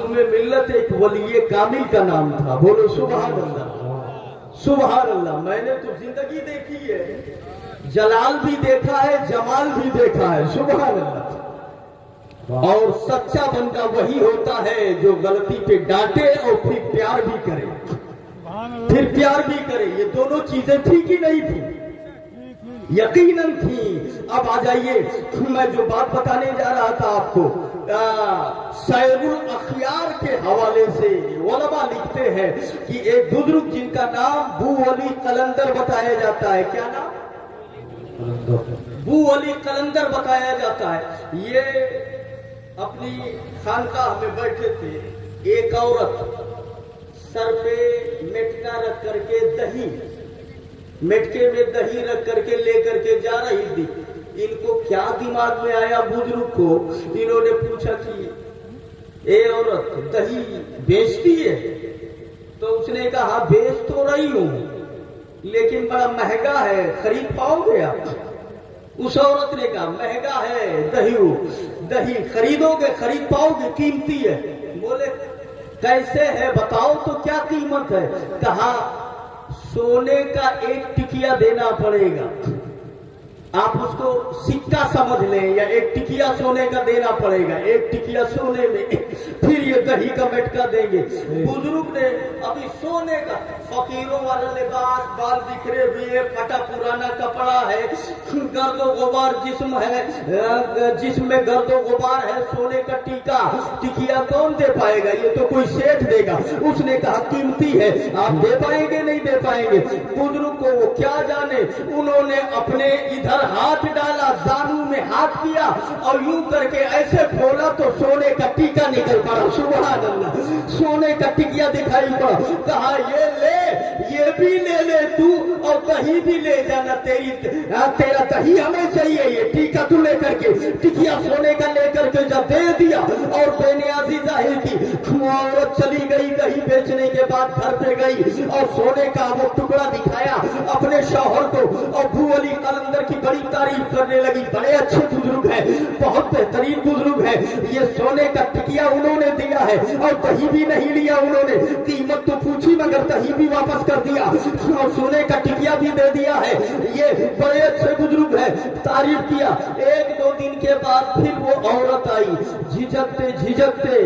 मासूम मिल्लत एक वली कामिल का नाम था। बोलो सुभान अल्लाह, सुभान अल्लाह। मैंने तो जिंदगी देखी है, जलाल भी देखा है, जमाल भी देखा है। सुभान अल्लाह। और सच्चा बंदा वही होता है जो गलती पे डांटे और फिर प्यार भी करे, फिर प्यार भी करे। ये दोनों चीजें थी कि नहीं थी? यकीनन थी। अब आ जाइए, मैं जो बात बताने जा रहा था आपको, सैरुल अखियार के हवाले से उलमा लिखते हैं कि एक बुजुर्ग जिनका नाम बू अली कलंदर बताया जाता है। क्या नाम? बू अली कलंदर बताया जाता है। ये अपनी खानकाह में बैठे थे। एक औरत सर पे मेटका रख करके दही, मेटके में दही रख करके लेकर के जा रही थी। इनको क्या दिमाग में आया बुजुर्ग को, इन्होंने पूछा कि ए औरत दही बेचती है? तो उसने कहा बेच तो रही हूं, लेकिन बड़ा महंगा है, खरीद पाओगे आप? उस औरत ने कहा महंगा है दही खरीदोगे, खरीद पाओगे, कीमती है। बोले कैसे है बताओ तो क्या कीमत है? कहा सोने का एक टिकिया देना पड़ेगा। आप उसको सिक्का समझ लें, या एक टिकिया सोने का देना पड़ेगा, एक टिकिया सोने में, फिर ये दही का मटका देंगे। बुजुर्ग ने अभी सोने का, फकीरों वाला लिबास, बाल बिखरे हुए, फटा पुराना कपड़ा है, गर्दो गुबार जिस्म है, जिस्म में गर्दो गुबार है, सोने का टिकिया कौन दे पाएगा? ये तो कोई सेठ देगा। उसने कहा कीमती है, आप दे पाएंगे? नहीं दे पाएंगे। बुजुर्ग को वो क्या जाने, उन्होंने अपने इधर हाथ डाला, जानू में हाथ किया और यूं करके ऐसे खोला तो सोने का टीका निकल पड़ा। सुभान अल्लाह, सोने का टिकिया दिखाई पड़ा। कहा ये ले, ये भी ले तू, और दही भी ले जाना, तेरा दही हमें चाहिए, ये टीका तू लेकर के, टिकिया सोने का लेकर के जब दे दिया और बेनियाजी जाहिर की, औरत चली गई। दही बेचने के बाद घर पे गई और सोने का वो टुकड़ा दिखाया अपने शौहर को, और बू अली कलंदर की बड़ी तारीफ करने लगी। बड़े अच्छे बुजुर्ग हैं, बहुत बेहतरीन बुजुर्ग हैं। ये सोने का टिकिया उन्होंने दिया है और दही भी नहीं लिया उन्होंने, कीमत तो पूछी मगर दही भी वापस कर दिया और सोने का टिकिया भी दे दिया है। ये बड़े अच्छे बुजुर्ग हैं, तारीफ किया। एक दो दिन के बाद फिर वो औरत आई, झिझकते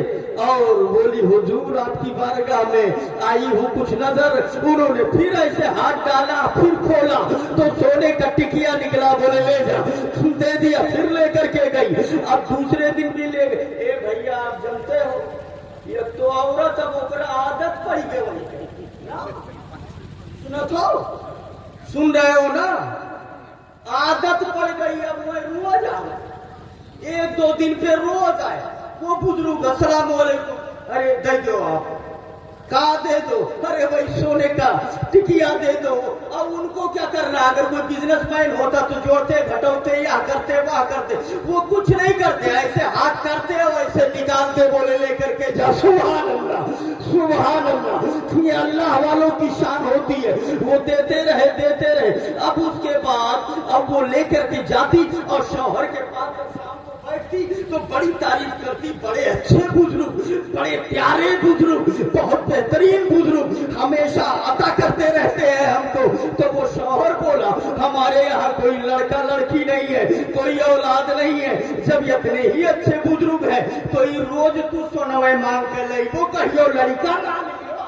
और बोली हुजूर आपकी बारगाह में आई हूँ, कुछ नजर। उन्होंने फिर ऐसे हाथ डाला, फिर खोला तो सोने का टिकिया निकला। बोले ले जा, दे दिया, फिर लेकर के गई। अब दूसरे दिन भी ले गए। ए भैया आप जानते हो, ये तो औरत अब ओकरा आदत पड़ गई, सुनो तो, सुन रहे हो ना? आदत पड़ गई, अब वो रोज आए, एक दो दिन पे रोज आए। वो बुजुर्ग अस्सलाम वालेकुम, अरे दे दो आप, का दे दो, अरे भाई सोने का टिकिया दे दो। अब उनको क्या करना? अगर कोई बिजनेसमैन होता तो जोड़ते घटोते, या करते वह करते, वो कुछ नहीं करते, ऐसे हाथ करते और ऐसे निकालते, बोले लेकर के जा। सुभान अल्लाह, सुभान अल्लाह। ये अल्लाह वालों की शान होती है, वो देते रहे। अब उसके बाद अब वो लेकर के जाती और शौहर के पास बैठती तो बड़ी तारीफ करती, बड़े अच्छे बुजुर्ग, बड़े प्यारे बुजुर्ग, बहुत बेहतरीन बुजुर्ग, हमेशा अता करते रहते हैं हमको। तो वो शौहर बोला हमारे यहाँ कोई लड़का लड़की नहीं है, कोई औलाद नहीं है, जब इतने ही अच्छे बुजुर्ग है तो ये रोज तू सोनवे मांग के ले, वो कहियो लड़का ना निकला।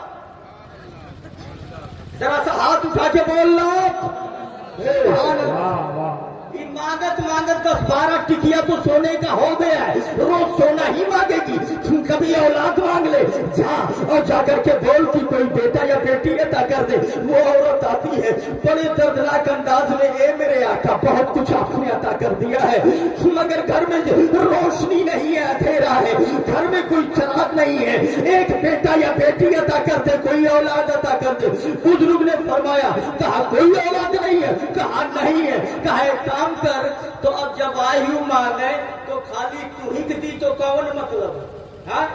जरा सा हाथ उठा के बोल लो मांगत 10-12 टिकिया तो सोने का हो गया है, रोज सोना ही मांगेगी। तुम कभी औलाद मांग ले जा, और जाकर के बोल कि कोई बेटा या बेटी अता कर दे। वो औरत आती है बड़े दर्दनाक अंदाज में, ए मेरे आका बहुत कुछ आपने अता कर दिया है, मगर घर में रोशनी नहीं है, अंधेरा है, घर में कोई चिराग नहीं है, एक बेटा या बेटी अता कर दे, कोई औलाद अता कर दे। बुजुर्ग ने फरमाया, कहा कोई औलाद नहीं है? कहा नहीं है। कहा एक काम कर, तो अब जब आई हूं मांगे तो खाली तू ही दी तो कौन मतलब? हाँ,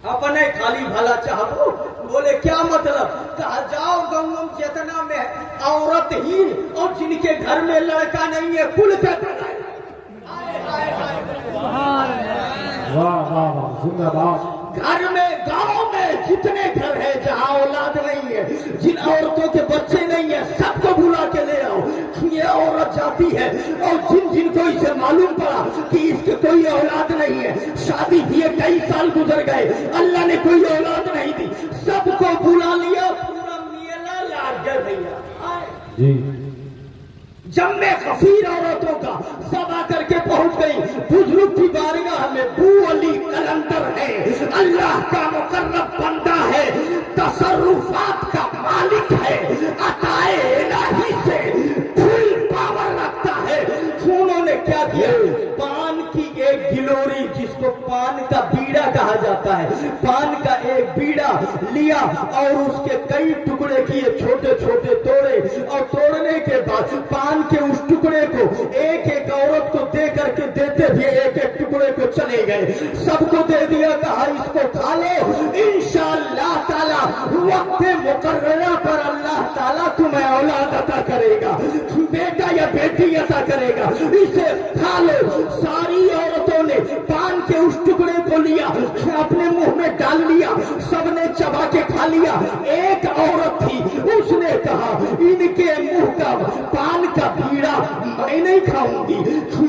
अपने खाली भला चाहो। बोले क्या मतलब? कहा जाओ गंगम चेतना में औरत ही और जिनके घर में लड़का नहीं है कुल चेतना है। वाह वाह वाह, जिंदाबाद। گھر میں گاؤں میں جتنے گھر ہیں جہاں اولاد نہیں ہے، جن عورتوں کے بچے نہیں ہیں، سب کو بلا کے لے آؤ. یہ عورت جاتی ہے اور جن کو اسے معلوم پڑا کہ اس کے کوئی اولاد نہیں ہے، شادی کیے کئی سال گزر گئے، اللہ نے کوئی اولاد نہیں دی، سب کو بلا لیا، پورا میلہ لاگ گیا بھیا. جمع غفیر عورتوں کا سب آ کر کے پہنچ گئی. بزرگ کی بارگاہ میں بو علی قلندر ہے، اللہ کا مقرب بندہ ہے، تصرفات کا مالک ہے، عطائے الہی سے فل پاور رکھتا ہے. انہوں نے کیا کیا؟ پان کی ایک گلوری، جس کو پان کا بیڑا کہا جاتا ہے، پان کا ایک بیڑا لیا اور اس کے کئی ٹکڑے کیے، چھوٹے چھوٹے توڑے، اور توڑنے کے بعد پان کے اس ٹکڑے کو ایک ایک عورت کو دے کر کے دیتے ہوئے ایک ایک ٹکڑے کو چلے گئے. سب کو دے دیا، کہا اس کو کھا لو، انشاءاللہ تعالی وقت مقررہ پر اللہ تعالیٰ تمہیں اولاد عطا کرے گا، بیٹا یا بیٹی عطا کرے گا، اسے کھا لو. ساری عورتوں نے پان کے اس ٹکڑے کو لیا، اپنے منہ میں ڈال لیا، سب نے چبا کے کھا لیا. ایک عورت تھی، اس نے کہا ان کے منہ کا پان کا بیڑا میں نہیں کھاؤں گی،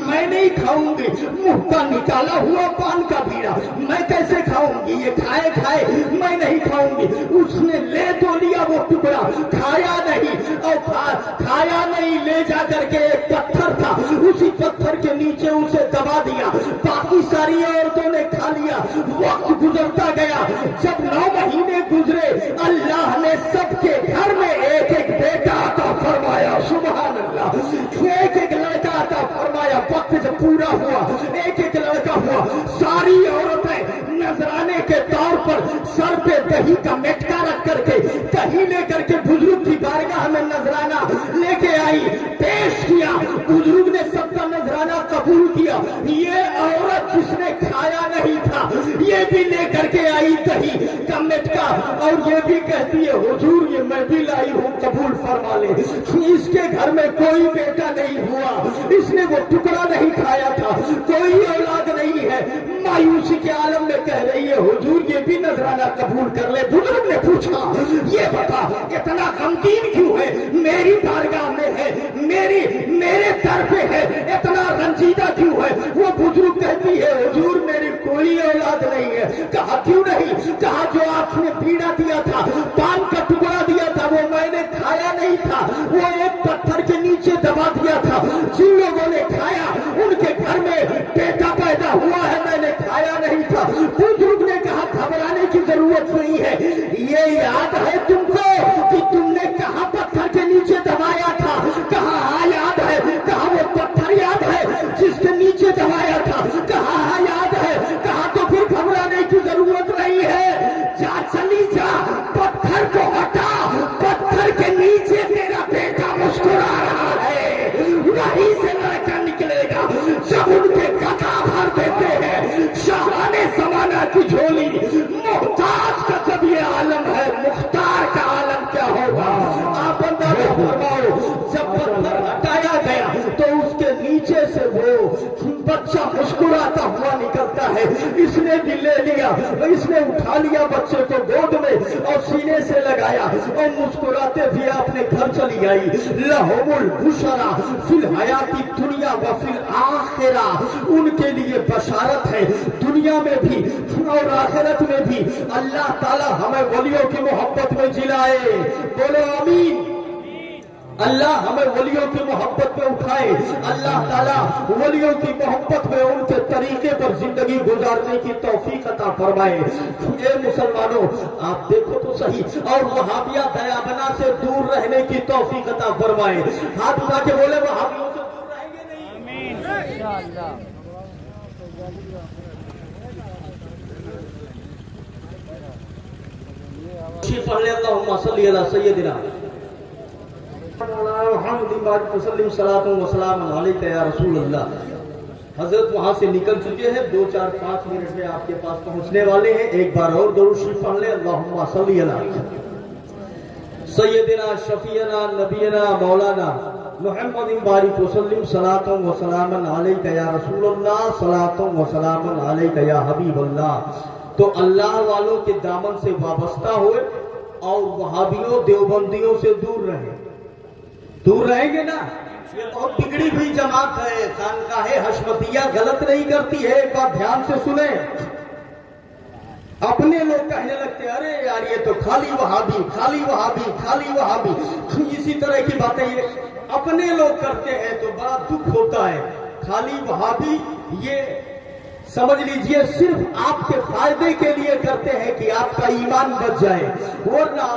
میں نہیں کھاؤں گی، منہ کا نکالا ہوا پان کا بیڑا میں کیسے کھاؤں گی، یہ کھائے کھائے میں نہیں کھاؤں گی. اس نے لے تو لیا وہ ٹکڑا، کھایا نہیں، اور کھایا نہیں، لے جا کر کے ایک پتھر تھا، اسی پتھر کے نیچے اسے دبا دیا. باقی ساری عورتوں نے کھا لیا. وقت گزرتا گیا، جب 9 مہینے گزرے، اللہ نے سب کے گھر میں ایک ایک بیٹا عطا فرمایا. سبحان اللہ، ایک ایک لڑکا عطا فرمایا. وقت جب پورا ہوا، ایک ایک لڑکا ہوا. ساری عورتیں نذرانے کے طور پر سر پہ دہی کا مٹکا رکھ کر کے دہی لے کر کے بزرگ کی بارگاہ میں نذرانہ لے کے آئی، پیش کیا. بزرگ نے سب کا نذرانہ قبول کیا. یہ عورت جس نے کھایا نہیں تھا، یہ بھی لے کر کے آئی دہی کا مٹکا، اور یہ بھی کہتی ہے حضور یہ میں بھی لائی ہوں، قبول فرما لے. اس کے گھر میں کوئی بیٹا نہیں ہوا، اس نے وہ ٹکڑا نہیں کھایا تھا، کوئی اولاد نہیں ہے. مایوسی کے عالم میں کہہ رہی ہے حضور یہ بھی نذرانہ قبول کر لے. بزرگ نے پوچھا یہ بتا اتنا غمگین کیوں ہے، میری بارگاہ میں ہے، میرے در پہ ہے، اتنا رنجیدہ کیوں ہے؟ وہ بزرگ کہتی ہے حضور میری کوئی اولاد نہیں ہے. کہا کیوں نہیں؟ کہا جو آپ نے بیڑا دیا تھا، پان کا ٹکڑا دیا تھا، وہ میں نے کھایا نہیں تھا، وہ ایک پتھر کے نیچے دبا دیا تھا. جن لوگوں نے کھایا ان کے گھر میں بیٹا پیدا ہوا ہے، میں نے کھایا نہیں تھا. بزرگ نے کہا گھبرانے کی ضرورت نہیں ہے، یہ یاد ہے تم کو کہ تم نے کہاں پتھر کے نیچے دبایا تھا؟ کہا ہاں یاد ہے. کہا وہ پتھر یاد ہے جس کے نیچے دبایا تھا؟ کہا ہاں یاد ہے. کہا تو پھر گھبرانے کی ضرورت نہیں ہے، جا چلی جا، پتھر کو ہٹا، پتھر کے نیچے تیرا بیٹا مسکرا رہا ہے، وہیں سے لڑکا نکلے گا. جب ان کے گدا بھر دیتے ہیں شاہان زمانہ کی جھولی، محتاج کا جب یہ عالم ہے، مختار کا عالم کیا ہوگا؟ آپ اندازہ فرماؤ. جب پتھر ہٹایا گیا تو اس کے نیچے سے وہ بچہ مسکراتا ہوا نکلتا ہے. اس نے بھی لے لیا، اس نے اٹھا لیا بچے کو گود میں اور سینے سے لگایا اور مسکراتے ہوئے اپنے گھر چلی گئی. لہم البشرا فی الحیات الدنیا و فی الآخرہ، ان کے لیے بشارت ہے دنیا میں بھی اور آخرت میں بھی. اللہ تعالی ہمیں ولیوں کی محبت میں جلائے، بولو آمین. اللہ ہمیں ولیوں کی محبت میں اٹھائے، اللہ تعالیٰ ولیوں کی محبت میں ان کے طریقے پر زندگی گزارنے کی توفیق عطا فرمائے. اے مسلمانوں آپ دیکھو تو صحیح، اور وہابیہ دیابنا سے دور رہنے کی توفیق عطا فرمائے. ہاتھ اٹھا کے بولے وہابیوں سے دور رہیں گے نہیں؟ آمین انشاءاللہ. پڑھ لے اللہم صلی علی سیدنا یا رسول اللہ. حضرت وہاں سے نکل چکے ہیں، 2-4-5 منٹ میں آپ کے پاس پہنچنے والے ہیں. ایک بار اور درود شریف پڑھ لیں. اللہم صلی علی سیدنا شفیعنا نبینا مولانا محمد بارک وسلم صلاۃ و سلام علیک یا رسول اللہ، صلاۃ و سلام علیک یا حبیب اللہ. तो अल्लाह वालों के दामन से वाबस्ता हुए और वहाबियों देवबंदियों से दूर रहे। दूर रहेंगे ना। ये बहुत बिगड़ी हुई जमात है। खानकाहे हशमतिया गलत नहीं करती है, एक बात ध्यान से सुने। अपने लोग कहने लगते हैं अरे यार ये तो खाली वहाबी खाली वहाबी खाली वहाबी, इसी तरह की बातें ये अपने लोग करते हैं तो बड़ा दुख होता है। खाली वहाबी ये समझ लीजिए सिर्फ आपके फायदे के लिए करते हैं कि आपका ईमान बच जाए, वरना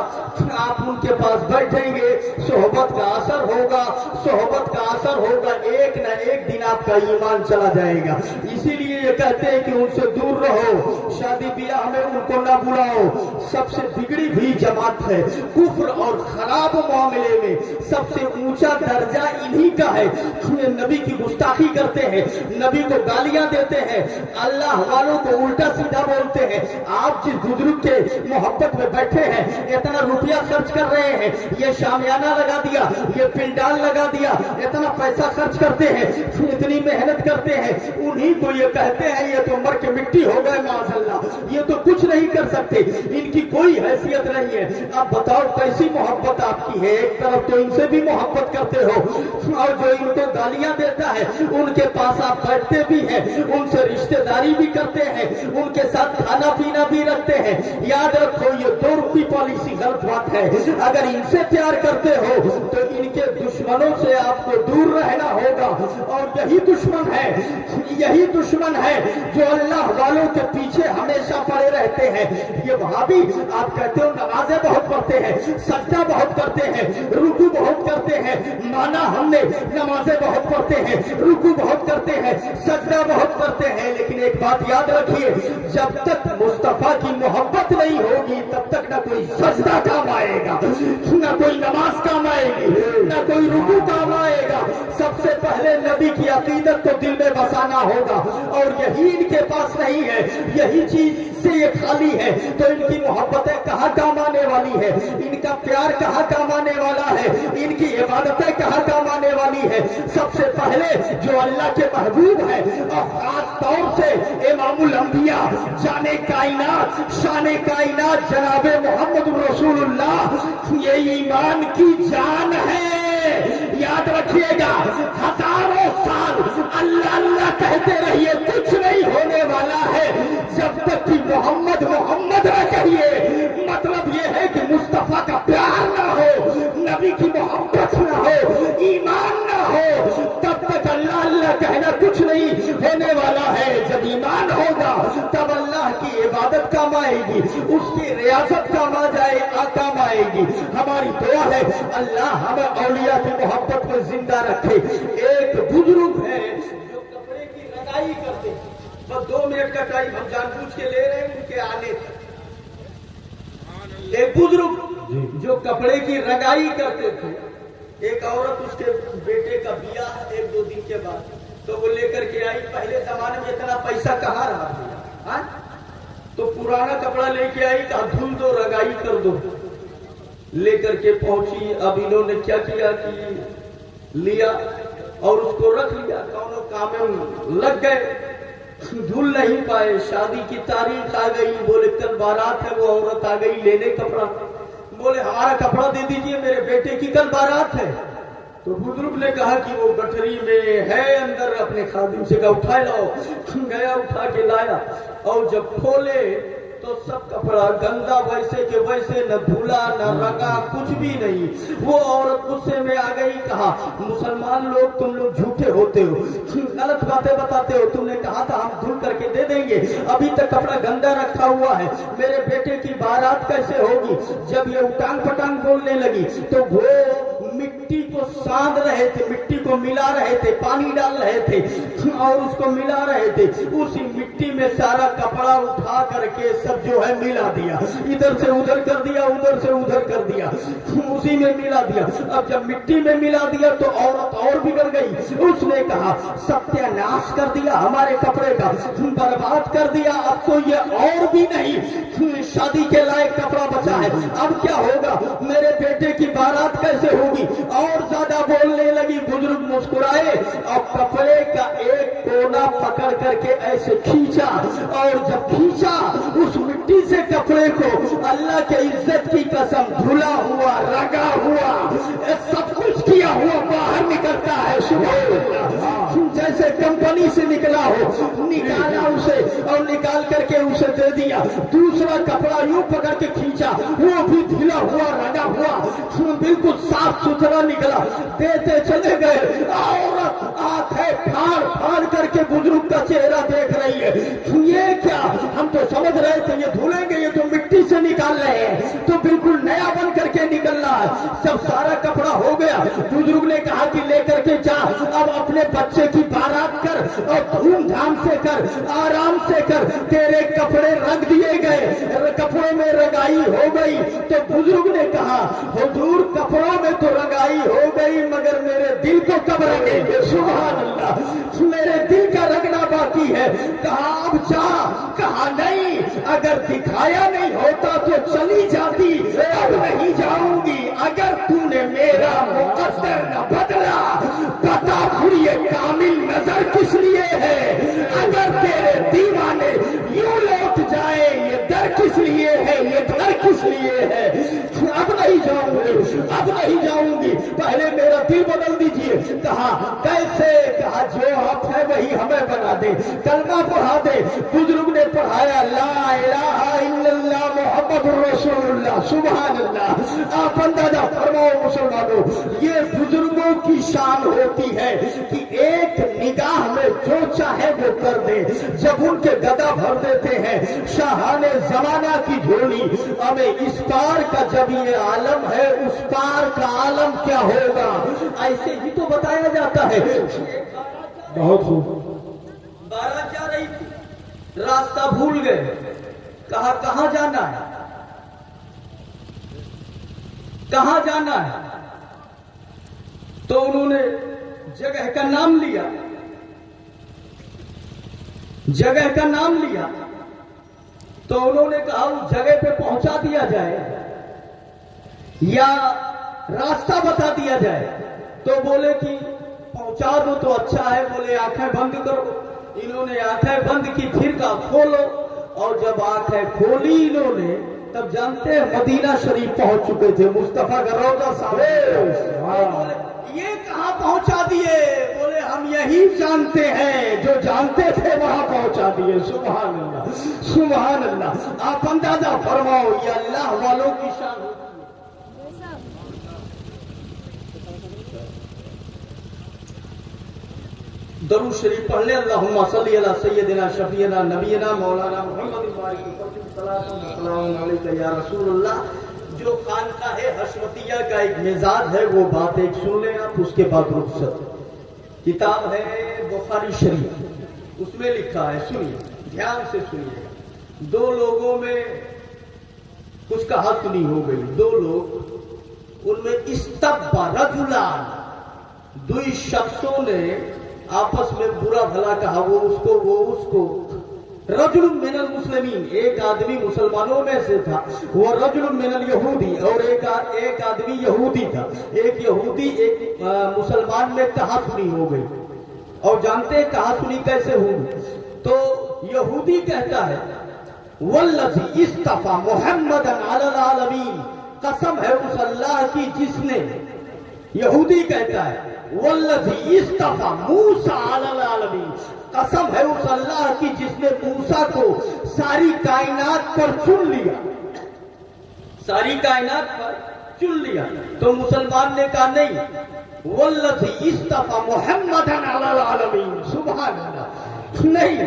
आप उनके पास बैठेंगे सोहबत का असर होगा, सोहबत का असर होगा, एक न एक दिन आपका ईमान चला जाएगा। इसीलिए ये कहते हैं कि उनसे दूर रहो, शादी ब्याह में उनको ना बुलाओ। सबसे बिगड़ी हुई जमात है। कुफ्र और खराब मामले में सबसे ऊंचा दर्जा इन्हीं का है। ये नबी की गुस्ताखी करते हैं, नबी को गालियां देते हैं, अल्लाह वालों को उल्टा सीधा बोलते हैं। आप जिस बुजुर्ग के मोहब्बत में बैठे हैं, इतना रुपया खर्च कर रहे हैं, ये शामियाना लगा दिया, ये पिंडाल लगा दिया, इतना पैसा खर्च करते हैं, इतनी मेहनत करते हैं, उन्हीं को ये कहते हैं ये तो मर के मिट्टी हो गए माज़अल्लाह, ये तो कुछ नहीं कर सकते, इनकी कोई हैसियत नहीं है। अब बताओ कैसी मोहब्बत आपकी है। एक तरफ तो इनसे भी मोहब्बत करते हो और जो इनको गालियां देता है उनके पास आप बैठते भी हैं, उनसे रिश्तेदारी भी करते हैं, उनके साथ खाना पीना भी रखते हैं। याद रखो ये दो रुपी पॉलिसी गलत बात है। अगर इनसे प्यार करते हो तो इनके दुश्मनों से आपको दूर रहना होगा। और यही दुश्मन है, यही दुश्मन है जो अल्लाह वालों के पीछे हमेशा पड़े रहते हैं। ये वहाबी आप कहते हो नमाजें बहुत पढ़ते हैं, सजदा बहुत करते हैं, रुकू बहुत करते हैं, माना हमने नमाजें बहुत पढ़ते हैं, रुकू बहुत करते हैं, सजदा बहुत करते हैं, लेकिन एक बात याद रखिए, जब तक मुस्तफा की मोहब्बत नहीं होगी तब तक ना कोई सजदा काम आएगा, ना कोई नमाज काम आएगी, ना कोई रुकू काम आएगा। सबसे पहले नबी की अकीदत को दिल में बसाना होगा और यही इनके पास नहीं है, यही चीज से ये खाली है। तो इनकी मोहब्बतें कहाँ काम आने वाली है, इनका प्यार कहाँ काम आने वाला है, इनकी इबादतें कहाँ काम आने वाली है। सबसे पहले जो अल्लाह के महबूब है और खास तौर से इमामुल अंबिया, जाने कायनात, शाने कायनात जनाबे मोहम्मद रसूलुल्लाह, ये ईमान की जान है। याद रखिएगा, हजारों साल अल्लाह अल्लाह कहते रहिए, कुछ नहीं होने वाला है जब तक कि मोहम्मद मोहम्मद न कहिए। मतलब ये है कि मुस्तफा का प्यार ना हो, नबी की मोहब्बत ना हो, ईमान ना हो, तब तक अल्लाह अल्लाह कहना कुछ नहीं होने वाला है। जब ईमान होगा तब अल्लाह की इबादत काम आएगी, उसकी रियासत काम काम आएगी। हमारी दुआ है अल्लाह हमें औलिया की मोहब्बत में जिंदा रखे। एक बुजुर्ग है जो कपड़े की रंगाई करते हैं, बस 2 मिनट का टाइम हम जानबूझ के ले रहे हैं उनके आने तक। एक बुजुर्ग जो कपड़े की रंगाई करते थे, एक औरत उसके बेटे का बियाह 1-2 दिन के बाद तो वो लेकर के आई। पहले जमाने में इतना पैसा कहाँ रहा था, तो पुराना कपड़ा लेके आई, कहा धुल दो, रंगाई कर दो, लेकर के पहुंची। अब इन्होंने क्या किया कि लिया और उसको रख लिया, कौनों काम में लग गए, धुल नहीं पाए। शादी की तारीख आ गई, बोले कल बारात है, वो औरत आ गई लेने कपड़ा, बोले हमारा कपड़ा दे दीजिए, मेरे बेटे की कल बारात है। तो बुजुर्ग ने कहा कि वो गठरी में है अंदर, अपने खादिम से कहा उठा लाओ। गया, उठा के लाया और जब खोले तो सब कपड़ा गंदा, वैसे के वैसे, न धुला न रंगा, कुछ भी नहीं। वो औरत गुस्से में आ गई, कहा मुसलमान लोग तुम लोग झूठे होते हो, गलत बातें बताते हो, तुमने कहा था हम धुल करके दे देंगे, अभी तक कपड़ा गंदा रखा हुआ है, मेरे बेटे की बारात कैसे होगी। जब ये उटांग पटांग बोलने लगी तो वो मिट्टी को साध रहे थे, मिट्टी को मिला रहे थे, पानी डाल रहे थे और उसको मिला रहे थे। उसी मिट्टी में सारा कपड़ा उठा करके सब जो है मिला दिया, इधर से उधर कर दिया, उधर से उधर कर दिया, उसी में मिला दिया। अब जब मिट्टी में मिला दिया तो औरत और बिगड़ गई। उसने कहा सत्यानाश कर दिया हमारे कपड़े का, बर्बाद कर दिया, अब तो ये और भी नहीं शादी के लायक कपड़ा बचा है, अब क्या होगा, मेरे बेटे की बारात कैसे होगी। और ज्यादा बोलने लगी। बुजुर्ग मुस्कुराए और कपड़े का एक कोना पकड़ करके ऐसे खींचा, और जब खींचा उस मिट्टी से कपड़े को, अल्लाह के इज्जत की कसम, धुला हुआ, रगा हुआ, सब कुछ किया हुआ बाहर निकलता है। जैसे कंपनी से निकला हो, निकाला उसे और निकाल करके उसे दे दिया। दूसरा कपड़ा यूं पकड़ के खींचा, वो भी ढीला हुआ, रगा हुआ, बिल्कुल साफ सुथरा निकला। देते चले गए। औरत आंखें फाड़ फाड़ करके बुजुर्ग का चेहरा देख रही है। ये क्या, हम तो समझ रहे थे ये धुलेंगे, ये तो मिट्टी से निकाल रहे हैं, तो बिल्कुल नया बन करके निकलना है। जब सारा कपड़ा हो गया, बुजुर्ग ने कहा कि लेकर के जा, अब अपने बच्चे की बारात कर और धूमधाम से कर, आराम से कर। तेरे कपड़े रंग दिए गए, कपड़ों में रंगाई हो गई। तो बुजुर्ग ने कहा, हुजूर कपड़ों में तो रंगाई हो गई, मगर मेरे दिल को कब रंगेंगे। सुभान अल्लाह, मेरे दिल का रंगना बाकी है। कहा अब जा। कहा नहीं, अगर दिखाया नहीं होता तो चली जाती, अब नहीं जाऊंगी। अगर तूने मेरा मुकद्दर न बदला, बता फिर ये कामिल नजर किस लिए है। अगर तेरे दीवाने यूं लौट जाए, ये दर किस लिए है, ये घर किस लिए है। अब नहीं जाऊंगी, अब नहीं जाऊंगी, पहले मेरा दिल बदल दीजिए। कहा कैसे। कहा जो आप है वही हमें बना दे, कलमा पढ़ा दे। बुजुर्ग ने पढ़ाया, ला इलाहा इल्लल्लाह मुहम्मदुर रसूलुल्लाह। सुभान अल्लाह। आप अंदाजा फरमाओ मुसलमानों, ये बुजुर्गों की शान होती है कि एक निगाह में जो चाहे वो कर दे। जब उनके गदा भर देते हैं शाहाने जमाना की झोली, हमें इस पार का जब ये आलम है, उस पार का आलम क्या होगा। ऐसे ही तो बताया जाता है। बहुत खूब। बारात जा रही थी, रास्ता भूल गए। कहा कहां जाना है, कहां जाना है। तो उन्होंने जगह का नाम लिया, जगह का नाम लिया। तो उन्होंने कहा उस जगह पे पहुंचा दिया जाए या रास्ता बता दिया जाए। तो बोले कि पहुंचा दो तो अच्छा है। बोले आंखें बंद करो। इन्होंने आंखें बंद की, फिर कहा खोलो। और जब आंखें खोली इन्होंने, तब जानते हैं मदीना शरीफ पहुंच चुके थे, मुस्तफा का रौजा सामने। ये कहां पहुंचा दिए। बोले हम यही जानते हैं, जो जानते थे वहां पहुंचा दिए। सुभान अल्लाह, सुभान अल्लाह। आप अंदाजा फरमाओ, ये अल्लाह वालों की शान होती है। दरूद शरीफ पढ़ ले। अल्लाहुम्मा सल्ली अला सय्यदिना शफीना नबीना मौलाना मुहम्मद या रसूलुल्लाह। जो खानकाह हशमतिया का एक मिजाज है, वो बात एक सुन लें आप, उसके बाद रुखसत। किताब है बुखारी शरीफ, उसमें लिखा है, सुनिए ध्यान से सुनिए। दो लोगों में कुछ कहा सुनी हो गई। दो लोग, उनमें इस्तब्बा रजुलान, दो शख्सों ने आपस में बुरा भला कहा, वो उसको। रजुल मिनल मुस्लिमीन, एक आदमी मुसलमानों में से था। वो रजुल मिनल यहूदी, और एक आदमी यहूदी था। एक यहूदी एक मुसलमान में कहासुनी हो गई। और जानते हैं कहासुनी कैसे हुई। तो यहूदी कहता है, वल्लज़ी इस्तफा मुहम्मदन अलल आलमीन, कसम है उस अल्लाह की जिसने, यहूदी कहता है, वल्लज़ी इस्तफा मूसा अलल आलमीन, कसम है उस अल्लाह की जिसने मूसा को सारी कायनात पर चुन लिया, सारी कायनात पर चुन लिया। तो मुसलमान ने कहा नहीं, वल्लज़ी इस्तफा मुहम्मदन अलल आलमीन। सुभान अल्लाह। नहीं,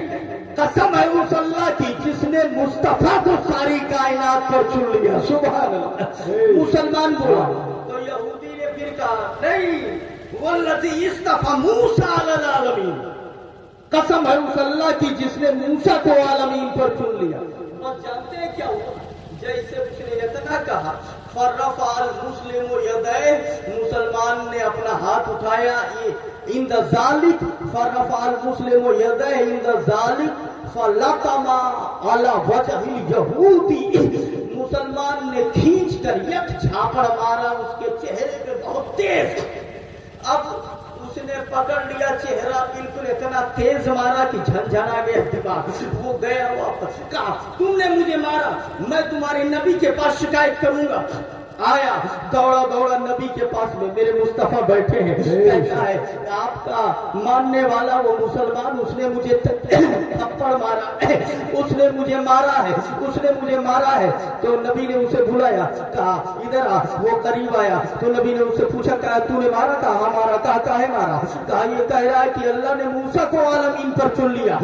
कसम है उस अल्लाह की जिसने मुस्तफा को सारी कायनात पर चुन लिया। सुभान अल्लाह। मुसलमान बोला। तो यहूदी ने फिर कहा नहीं, वल्लज़ी इस्तफा मूसा अलल आलमीन, कसम है उस अल्लाह की जिसने मूसा को आलमीन पर चुन लिया। और जानते हैं क्या हुआ। जैसे उसने इतना कहा, फर्रफ़अल मुस्लिमु यदैहि, मुसलमान ने अपना हाथ उठाया। ये इंद ज़ालिक फर्रफ़अल मुस्लिमु यदैहि इंद ज़ालिक फलतमा अला वजहिल यहूदी, मुसलमान ने खींच कर एक झापड़ मारा उसके चेहरे पे बहुत तेज। अब उसने पकड़ लिया चेहरा, बिल्कुल इतना तेज मारा कि झनझना गया दिमाग। वो गया वापस, कहा तुमने मुझे मारा, मैं तुम्हारे नबी के पास शिकायत करूंगा। आया दौड़ा दौड़ा नबी के पास में, मेरे मुस्तफा बैठे हैं। कहता है आपका मानने वाला वो मुसलमान, उसने मुझे थप्पड़ मारा, उसने मुझे मारा है, उसने मुझे मारा है। तो नबी ने उसे बुलाया, कहा इधर आ। वो करीब आया तो नबी ने उससे पूछा, कहा तूने मारा? कहा हाँ मारा। कहा काहे मारा? कहा ये कह रहा है कि अल्लाह ने मूसा को आलमीन पर चुन लिया।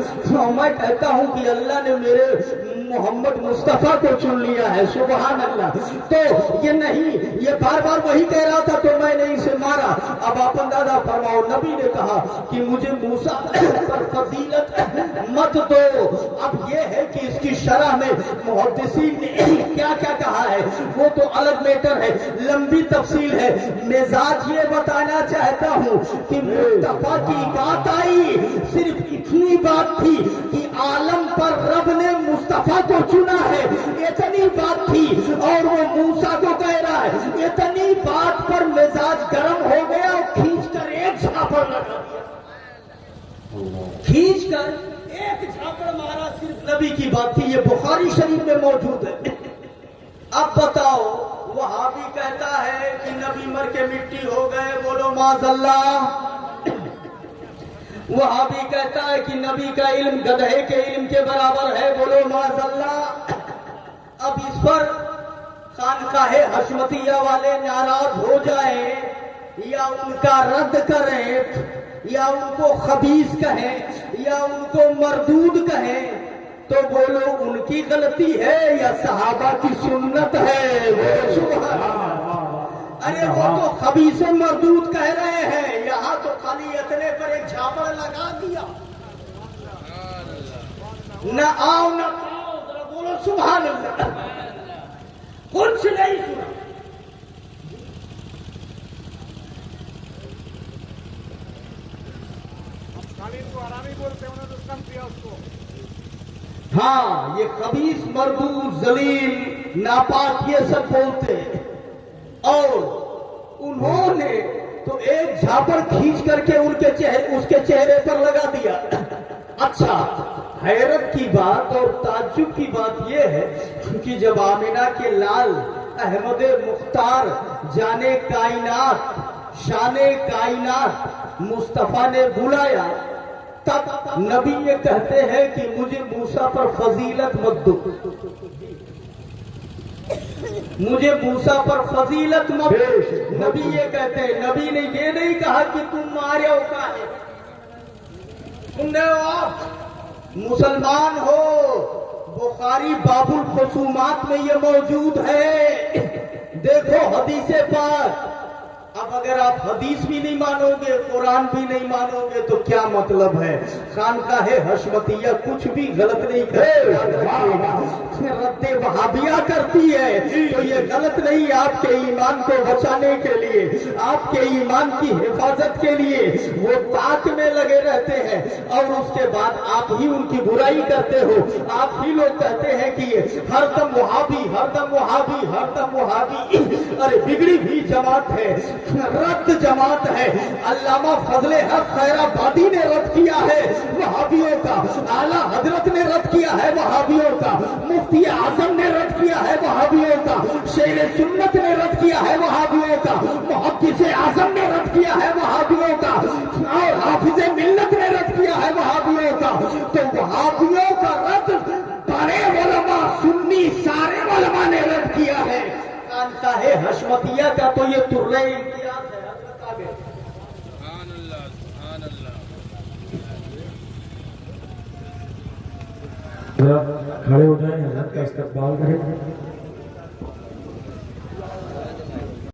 मैं कहता हूँ कि अल्लाह ने मेरे मोहम्मद मुस्तफा को चुन लिया है। सुभान अल्लाह। तो ये नहीं, ये बार बार वही कह रहा था तो मैंने इसे मारा। अब आप अंदाजा फरमाओ, नबी ने कहा कि मुझे मूसा पर फजीलत मत दो। अब ये है कि इसकी शरह में मुहद्दिसीन ने क्या क्या कहा है वो तो अलग मैटर है, लंबी तफसील है। मिजाज ये बताना चाहता हूँ कि मुस्तफा की बात आई, सिर्फ इतनी बात थी कि आलम पर रब ने मुस्तफा को चुना है, इतनी बात थी। और वो मूसा को कह रहा है, इतनी बात पर मिजाज गर्म हो गया और खींच कर एक झापड़ लगा दिया, खींच कर एक झापड़ मारा। सिर्फ नबी की बात थी, ये बुखारी शरीफ में मौजूद है। अब बताओ, वहाबी कहता है कि नबी मर के मिट्टी हो गए, बोलो माज़अल्लाह। वहाबी कहता है कि नबी का इल्म गधे के इल्म के बराबर है, बोलो माज़अल्लाह। अब इस पर खानकाहे हशमतिया वाले नाराज हो जाए या उनका रद्द करें या उनको खबीस कहें या उनको मरदूद कहें, तो बोलो उनकी गलती है या सहाबा की सुन्नत है? बोलो सुभान अल्लाह। अरे वो तो खबीस मरदूद कह रहे हैं, यहाँ तो खाली इतने पर एक झापड़ लगा दिया, न आओ न पाओ। जरा बोलो सुभान अल्लाह। कुछ नहीं सुना। आरामी बोलते हैं, तो कम किया उसको। हाँ, ये खबीस मरदूद जलील नापाक ये सब बोलते हैं। और उन्होंने तो एक झापड़ खींच करके उसके चेहरे पर लगा दिया। अच्छा, हैरत की बात और ताज्जुब की बात यह है कि जब आमिना के लाल अहमद मुख्तार जाने कायनात शाने कायनात मुस्तफा ने बुलाया, तब नबी ये कहते हैं कि मुझे मूसा पर फजीलत मत दो, मुझे मूसा पर फजीलत मत। नबी ये कहते हैं, नबी ने ये नहीं कहा कि तुम मारे हो का है, सुन रहे हो आप, मुसलमान हो। बुखारी बाबुल खुसूमात में ये मौजूद है, देखो हदीसे पाक। अब अगर आप हदीस भी नहीं मानोगे, कुरान भी नहीं मानोगे, तो क्या मतलब है? खानकाहे हशमतिया कुछ भी गलत नहीं करती, रद्दे वहाबिया करती है, तो ये गलत नहीं। आपके ईमान को बचाने के लिए, आपके ईमान की हिफाजत के लिए वो ताक में लगे रहते हैं और उसके बाद आप ही उनकी बुराई करते हो। आप ही लोग कहते हैं कि हरदम वहाबी, हरदम वहाबी, हरदम वहाबी। अरे बिगड़ी भी जमात है, रद्द जमात है। अल्लामा फजले हक खैराबादी ने रद्द किया है वहाबियों का, आला हजरत ने रद्द किया है वहाबियों का, मुफ्ती आजम ने रद्द किया है वहाबियों का, शेर सुन्नत ने रद्द किया है वहाबियों का, मुहद्दिस आजम ने रद्द किया है वहाबियों का, और हाफिज मिल्लत ने रद्द किया है वहाबियों का। तो वहाबियों का रद्द बड़े उलमा, सुन्नी सारे उलमा ने रद्द किया है। है हशमतिया का तो ये तुर्रे इम्तियाज है। हजरत आगे सुभान अल्लाह, सुभान अल्लाह। खड़े हो जाए, हजरत का इस्तकबाल करें।